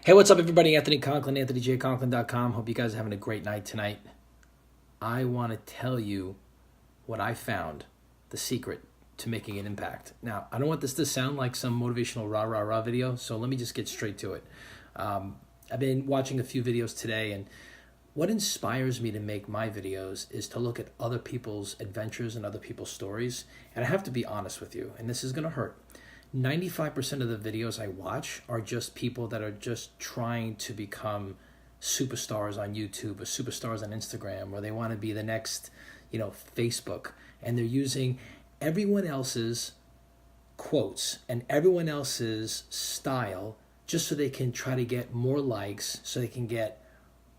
Hey, what's up, everybody? Anthony Conklin, AnthonyJConklin.com. Hope you guys are having a great night tonight. I want to tell you what I found, the secret to making an impact. Now, I don't want this to sound like some motivational rah video, so let me just get straight to it. I've been watching a few videos today, and what inspires me to make my videos is to look at other people's adventures and other people's stories. And I have to be honest with you, and this is going to hurt. 95% of the videos I watch are just people that are just trying to become superstars on YouTube or superstars on Instagram, or they want to be the next, Facebook. And they're using everyone else's quotes and everyone else's style just so they can try to get more likes, so they can get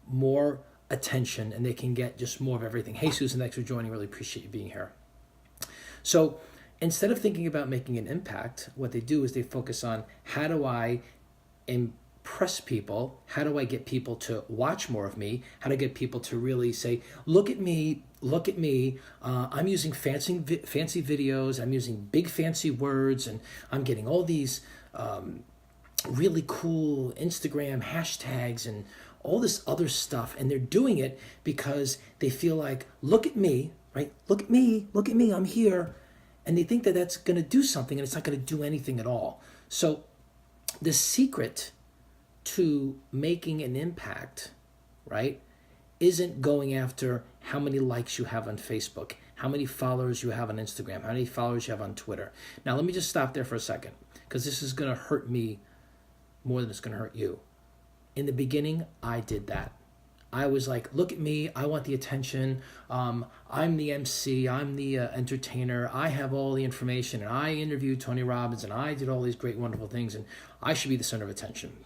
more attention, and they can get just more of everything. Hey, Susan, thanks for joining. Really appreciate you being here. So instead of thinking about making an impact, what they do is they focus on, how do I impress people? How do I get people to watch more of me? How to get people to really say, look at me, look at me. I'm using fancy videos. I'm using big fancy words, and I'm getting all these really cool Instagram hashtags and all this other stuff. And they're doing it because they feel like, look at me, right? Look at me, I'm here. And they think that that's going to do something, and it's not going to do anything at all. So the secret to making an impact, right, isn't going after how many likes you have on Facebook, how many followers you have on Instagram, how many followers you have on Twitter. Now, let me just stop there for a second, because this is going to hurt me more than it's going to hurt you. In the beginning, I did that. I was like, look at me, I want the attention, I'm the MC, I'm the entertainer, I have all the information, and I interviewed Tony Robbins, and I did all these great, wonderful things, and I should be the center of attention.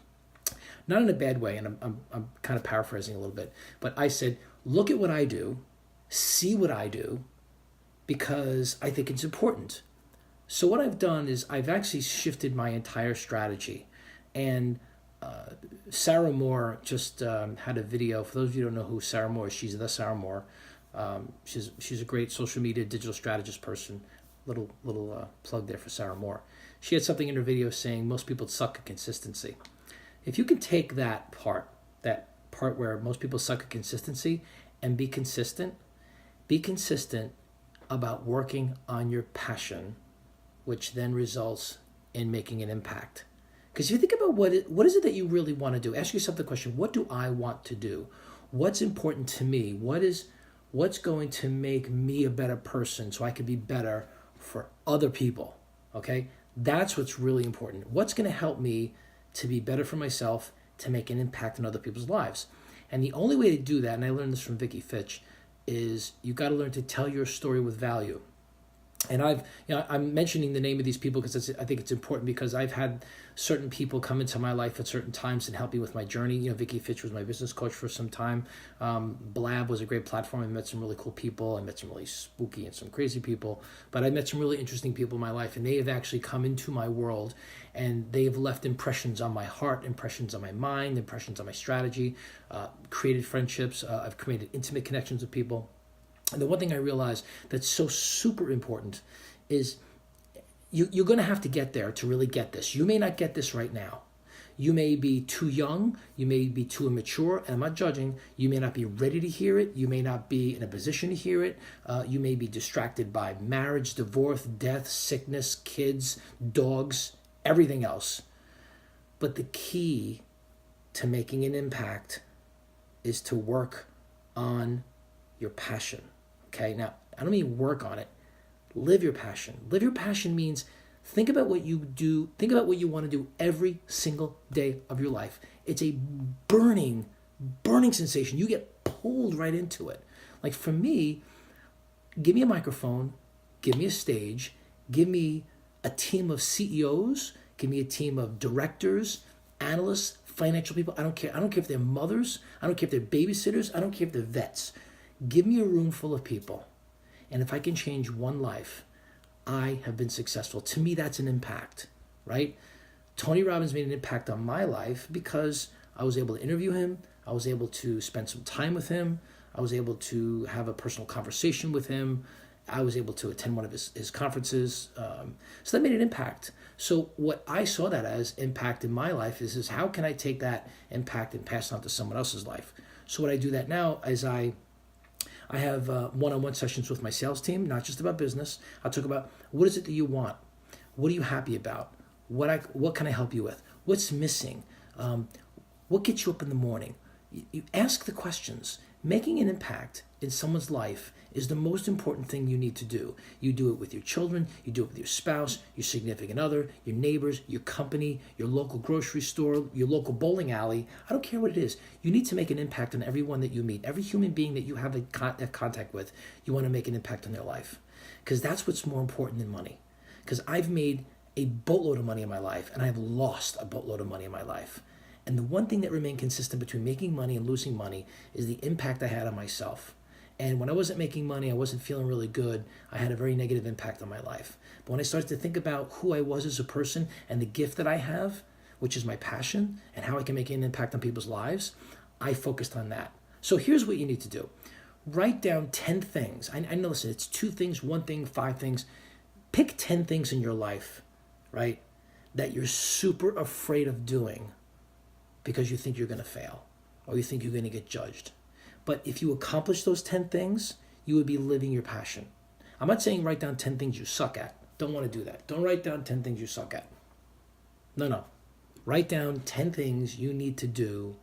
Not in a bad way, and I'm kind of paraphrasing a little bit, but I said, look at what I do, see what I do, because I think it's important. So what I've done is I've actually shifted my entire strategy, and Sarah Moore just had a video. For those of you who don't know who Sarah Moore is, she's the Sarah Moore. She's a great social media digital strategist person. Little plug there for Sarah Moore. She had something in her video saying most people suck at consistency. If you can take that part where most people suck at consistency, and be consistent about working on your passion, which then results in making an impact. Because if you think about what is it that you really want to do, ask yourself the question, what do I want to do? What's important to me? What's going to make me a better person so I can be better for other people? Okay? That's what's really important. What's going to help me to be better for myself, to make an impact in other people's lives? And the only way to do that, and I learned this from Vicky Fitch, is you got to learn to tell your story with value. And I'm mentioning the name of these people because I think it's important, because I've had certain people come into my life at certain times and help me with my journey. Vicky Fitch was my business coach for some time. Blab was a great platform. I met some really cool people. I met some really spooky and some crazy people. But I met some really interesting people in my life, and they have actually come into my world, and they have left impressions on my heart, impressions on my mind, impressions on my strategy, created friendships. I've created intimate connections with people. And the one thing I realized that's so super important is you're going to have to get there to really get this. You may not get this right now. You may be too young. You may be too immature. And I'm not judging. You may not be ready to hear it. You may not be in a position to hear it. You may be distracted by marriage, divorce, death, sickness, kids, dogs, everything else. But the key to making an impact is to work on your passion. Okay, now, I don't mean work on it. Live your passion. Live your passion means think about what you do. Think about what you want to do every single day of your life. It's a burning sensation. You get pulled right into it. Like for me, give me a microphone, give me a stage, give me a team of CEOs, give me a team of directors, analysts, financial people. I don't care. I don't care if they're mothers. I don't care if they're babysitters. I don't care if they're vets. Give me a room full of people, and if I can change one life, I have been successful. To me, that's an impact, right? Tony Robbins made an impact on my life because I was able to interview him. I was able to spend some time with him. I was able to have a personal conversation with him, I was able to attend one of his conferences. So that made an impact. So what I saw that as impact in my life is how can I take that impact and pass it on to someone else's life? So what I do that now is I have one-on-one sessions with my sales team, not just about business. I'll talk about what is it that you want? What are you happy about? What can I help you with? What's missing? What gets you up in the morning? You ask the questions. Making an impact in someone's life is the most important thing you need to do. You do it with your children, you do it with your spouse, your significant other, your neighbors, your company, your local grocery store, your local bowling alley. I don't care what it is. You need to make an impact on everyone that you meet. Every human being that you have a contact with, you want to make an impact on their life. Because that's what's more important than money. Because I've made a boatload of money in my life, and I've lost a boatload of money in my life. And the one thing that remained consistent between making money and losing money is the impact I had on myself. And when I wasn't making money, I wasn't feeling really good. I had a very negative impact on my life. But when I started to think about who I was as a person and the gift that I have, which is my passion and how I can make an impact on people's lives, I focused on that. So here's what you need to do. Write down 10 things. I know, listen, it's 2 things, 1 thing, 5 things. Pick 10 things in your life, right, that you're super afraid of doing because you think you're going to fail or you think you're going to get judged. But if you accomplish those 10 things, you would be living your passion. I'm not saying write down 10 things you suck at. Don't want to do that. Don't write down 10 things you suck at. No. Write down 10 things you need to do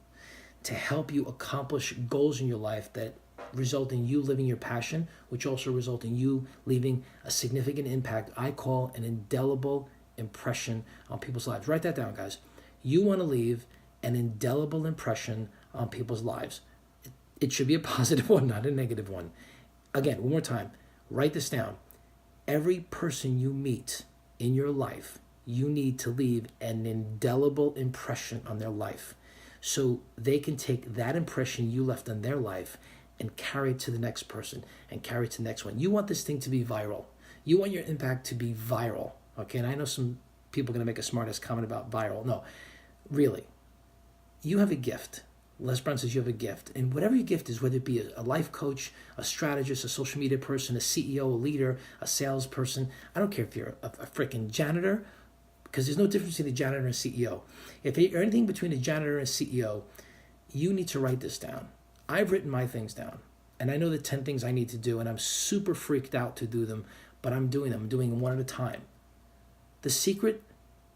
to help you accomplish goals in your life that result in you living your passion, which also result in you leaving a significant impact I call an indelible impression on people's lives. Write that down, guys. You want to leave an indelible impression on people's lives. It should be a positive one, not a negative one. Again, one more time, write this down. Every person you meet in your life, you need to leave an indelible impression on their life so they can take that impression you left on their life and carry it to the next person and carry it to the next one. You want this thing to be viral. You want your impact to be viral. Okay, and I know some people are going to make a smart-ass comment about viral. No, really. You have a gift. Les Brown says you have a gift. And whatever your gift is, whether it be a life coach, a strategist, a social media person, a CEO, a leader, a salesperson, I don't care if you're a freaking janitor, because there's no difference between a janitor and a CEO. If you're anything between a janitor and a CEO, you need to write this down. I've written my things down, and I know the 10 things I need to do, and I'm super freaked out to do them, but I'm doing them. I'm doing them one at a time. The secret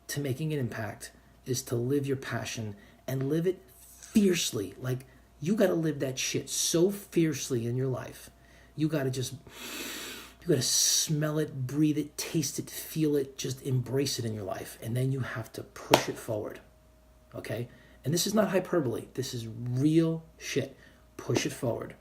to making an impact is to live your passion and live it fiercely. Like, you got to live that shit so fiercely in your life. You got to smell it, breathe it, taste it, feel it, just embrace it in your life. And then you have to push it forward. Okay? And this is not hyperbole. This is real shit. Push it forward.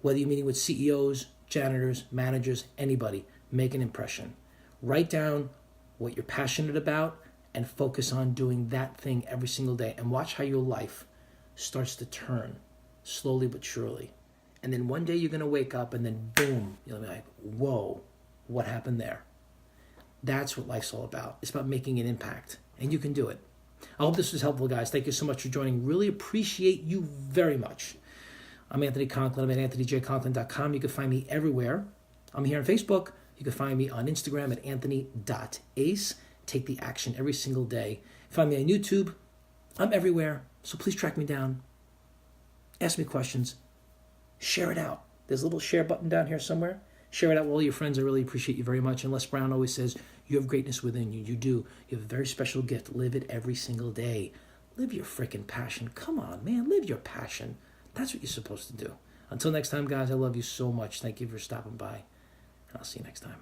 Whether you're meeting with CEOs, janitors, managers, anybody, make an impression. Write down what you're passionate about and focus on doing that thing every single day, and watch how your life starts to turn slowly but surely. And then one day you're going to wake up and then boom, you'll be like, whoa, what happened there? That's what life's all about. It's about making an impact, and you can do it. I hope this was helpful, guys. Thank you so much for joining. Really appreciate you very much. I'm Anthony Conklin. I'm at anthonyjconklin.com. You can find me everywhere. I'm here on Facebook. You can find me on Instagram at anthony.ace. Take the action every single day. Find me on YouTube. I'm everywhere. So please track me down. Ask me questions. Share it out. There's a little share button down here somewhere. Share it out with all your friends. I really appreciate you very much. And Les Brown always says, you have greatness within you. You do. You have a very special gift. Live it every single day. Live your freaking passion. Come on, man. Live your passion. That's what you're supposed to do. Until next time, guys, I love you so much. Thank you for stopping by. And I'll see you next time.